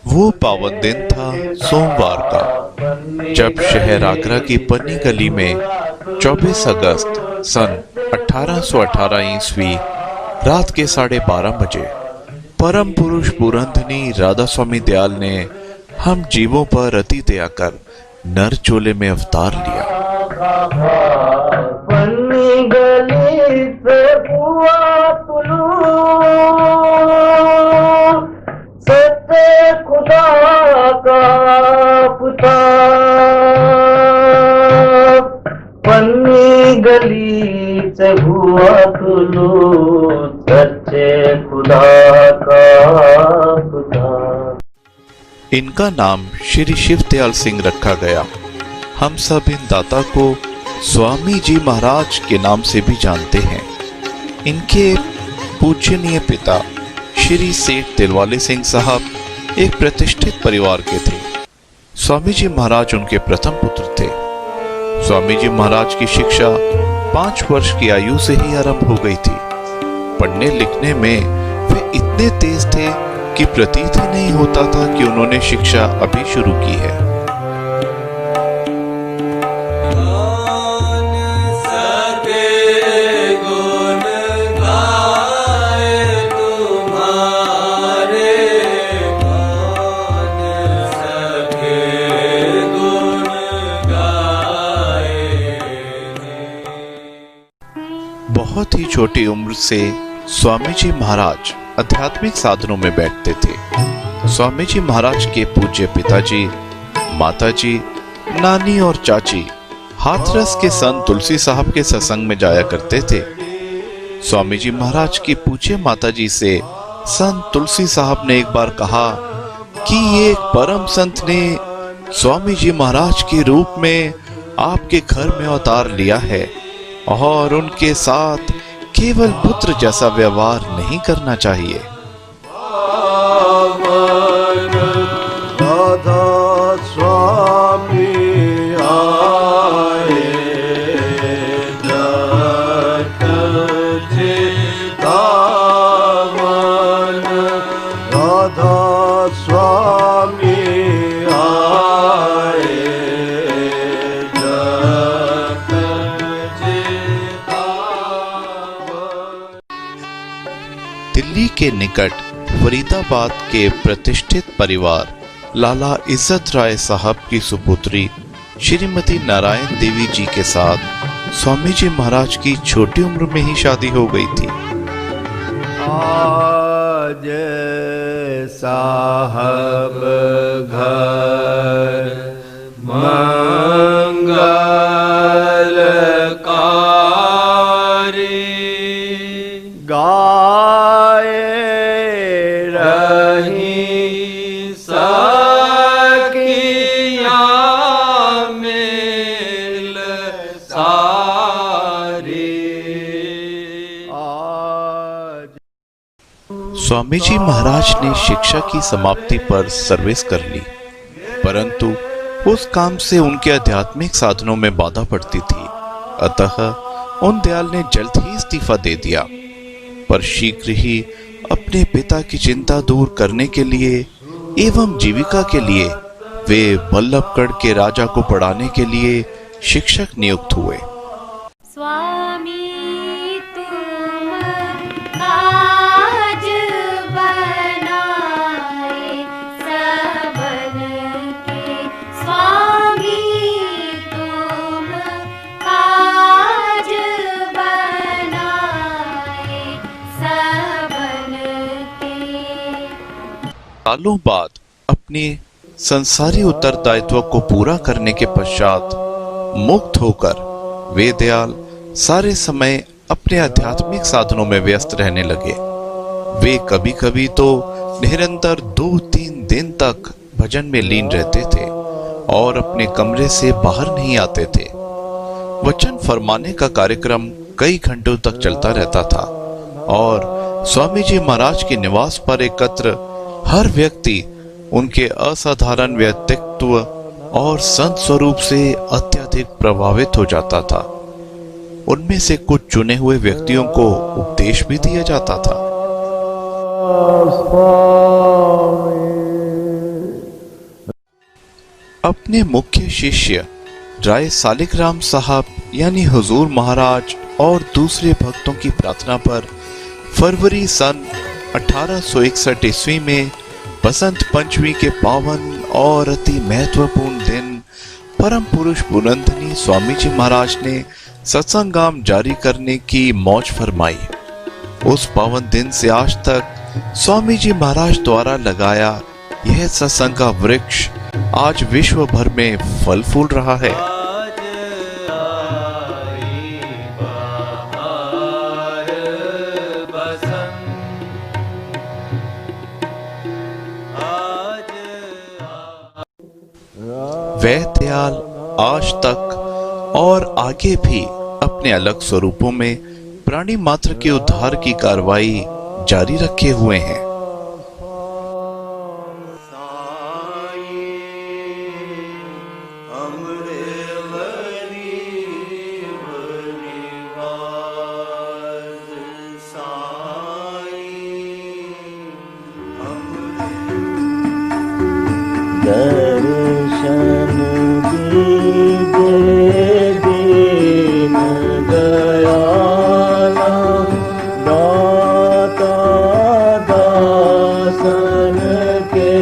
वो पावन दिन था सोमवार का, जब शहर आगरा की पन्नी गली में 24 अगस्त सन 1818 ईस्वी रात के 12:30 बजे परम पुरुष पुरंधनी राधा स्वामी दयाल ने हम जीवों पर अति दया कर नर चोले में अवतार लिया। पन्नी गली से हुआ तुलू, सच्चे खुदा का पुकार। पन्नी गली से हुआ तुलू, सच्चे खुदा का पुकार। इनका नाम श्री शिव दयाल सिंह रखा गया। हम सब इन दाता को स्वामी जी महाराज के नाम से भी जानते हैं। इनके पूजनीय पिता श्री सेठ दिलवाले सिंह साहब एक प्रतिष्ठित परिवार के थे। स्वामी जी महाराज उनके प्रथम पुत्र थे। स्वामी जी महाराज की शिक्षा 5 वर्ष की आयु से ही आरंभ हो गई थी। पढ़ने लिखने में वे इतने तेज थे कि प्रतीत ही नहीं होता था कि उन्होंने शिक्षा अभी शुरू की है। बहुत ही छोटी उम्र से स्वामी जी महाराज आध्यात्मिक साधनों में बैठते थे। स्वामी जी महाराज के पूज्य पिताजी, माताजी, नानी और चाची हाथरस के संत तुलसी साहब के सत्संग में जाया करते थे। स्वामी जी महाराज की पूज्य माताजी से संत तुलसी साहब ने एक बार कहा कि एक परम संत ने स्वामी जी महाराज के रूप में आपके घर में अवतार लिया है और उनके साथ केवल पुत्र जैसा व्यवहार नहीं करना चाहिए। राधा स्वामी आए, जगत चितावन। राधा स्वामी आए, दिल्ली के निकट फरीदाबाद के प्रतिष्ठित परिवार लाला इज्जत राय साहब की सुपुत्री श्रीमती नारायण देवी जी के साथ स्वामी जी महाराज की छोटी उम्र में ही शादी हो गई थी। आज साहब घर मंगलकारी, गाए रही सखियाँ मिल सारी। आज स्वामी जी महाराज ने शिक्षा की समाप्ति पर सर्विस कर ली, परंतु उस काम से उनके आध्यात्मिक साधनों में बाधा पड़ती थी। अतः उन दयाल ने जल्द ही इस्तीफा दे दिया, पर शीघ्र ही अपने पिता की चिंता दूर करने के लिए एवं जीविका के लिए वे बल्लभगढ़ के राजा को पढ़ाने के लिए शिक्षक नियुक्त हुए। स्वामी तुम काज बनाए सबन के, स्वामी तुम काज बनाए सबन के। सालों बाद अपने संसारी उत्तरदायित्व को पूरा करने के पश्चात मुक्त होकर वे दयाल सारे समय अपने आध्यात्मिक साधनों में व्यस्त रहने लगे। वे कभी कभी तो निरंतर 2-3 दिन तक भजन में लीन रहते थे और अपने कमरे से बाहर नहीं आते थे। वचन फरमाने का कार्यक्रम कई घंटों तक चलता रहता था और स्वामी जी महाराज के निवास पर एकत्र हर व्यक्ति उनके असाधारण व्यक्तित्व और संत स्वरूप से अत्यधिक प्रभावित हो जाता था। उनमें से कुछ चुने हुए व्यक्तियों को उपदेश भी दिया जाता था। अपने मुख्य शिष्य राय सालिग्राम साहब यानी हुजूर महाराज और दूसरे भक्तों की प्रार्थना पर फरवरी सन 1861 ईस्वी में बसंत पंचमी के पावन और अति महत्वपूर्ण दिन परम पुरुष पुरंदनी स्वामी जी महाराज ने सत्संगाम जारी करने की मौज फरमाई। उस पावन दिन से आज तक स्वामी जी महाराज द्वारा लगाया यह सत्संग का वृक्ष आज विश्व भर में फल फूल रहा है। वह दयाल आज तक और आगे भी अपने अलग स्वरूपों में प्राणी मात्र के उद्धार की कार्रवाई जारी रखे हुए हैं। दर्शन दीजे दीन दयाला दाता दासन के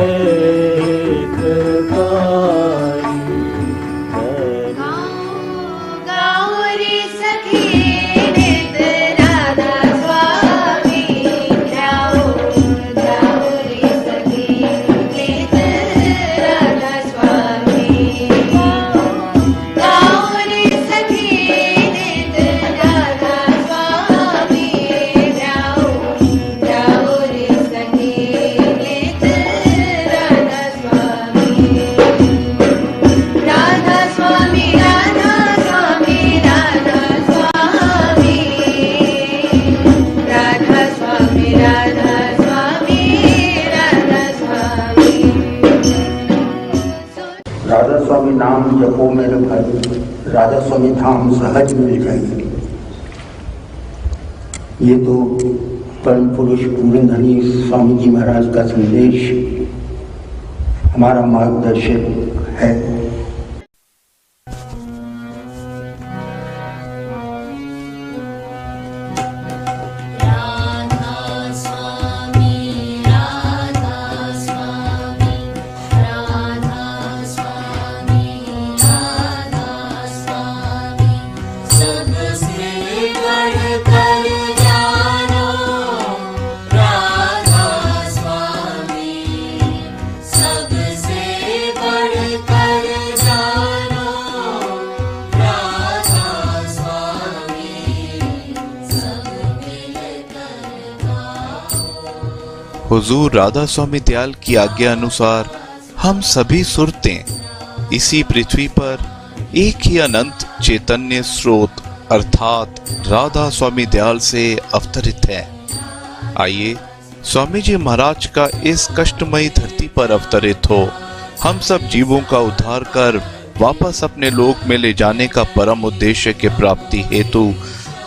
हितकारी। गाओ रे सखी नित राधा स्वामी, गाओ गाओ रे सखी नित राधा स्वामी, गाओ रे सखी नित राधा स्वामी, गाओ गाओ रे सखी नित राधा स्वामी। राधा स्वामी राधा स्वामी राधा स्वामी, राधा स्वामी राधा स्वामी राधा स्वामी। राधा स्वामी नाम जपो मेरे भाई, राधा स्वामी धाम सहज मिल जाएगी। ये तो परम पुरुष पूरनधनी स्वामी जी महाराज का संदेश हमारा मार्गदर्शक है। राधा स्वामी राधा स्वामी, राधा स्वामी राधा स्वामी, सबसे बढ़कर जानो राधा स्वामी, सबसे बढ़कर जानो राधा स्वामी, सब मिलकर गाओ। हुजूर राधा स्वामी दयाल की आज्ञा अनुसार हम सभी सुरतें इसी पृथ्वी पर एक ही अनंत चैतन्य स्रोत अर्थात राधा स्वामी दयाल से अवतरित है। आइए स्वामी जी महाराज का इस कष्टमयी धरती पर अवतरित हो हम सब जीवों का उद्धार कर वापस अपने लोक में ले जाने का परम उद्देश्य के प्राप्ति हेतु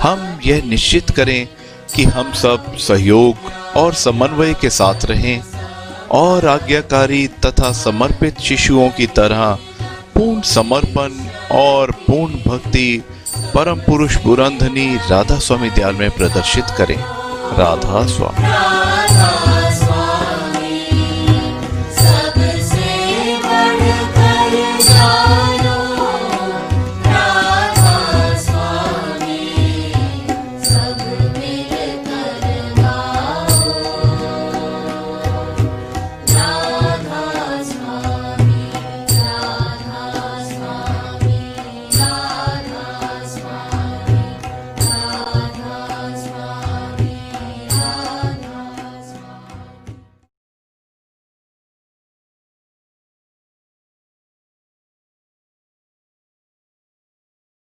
हम यह निश्चित करें कि हम सब सहयोग और समन्वय के साथ रहें और आज्ञाकारी तथा समर्पित शिशुओं की तरह पूर्ण समर्पण और पूर्ण भक्ति परम पुरुष पुरंदनी राधा स्वामी दयाल में प्रदर्शित करें। राधा स्वामी। राधा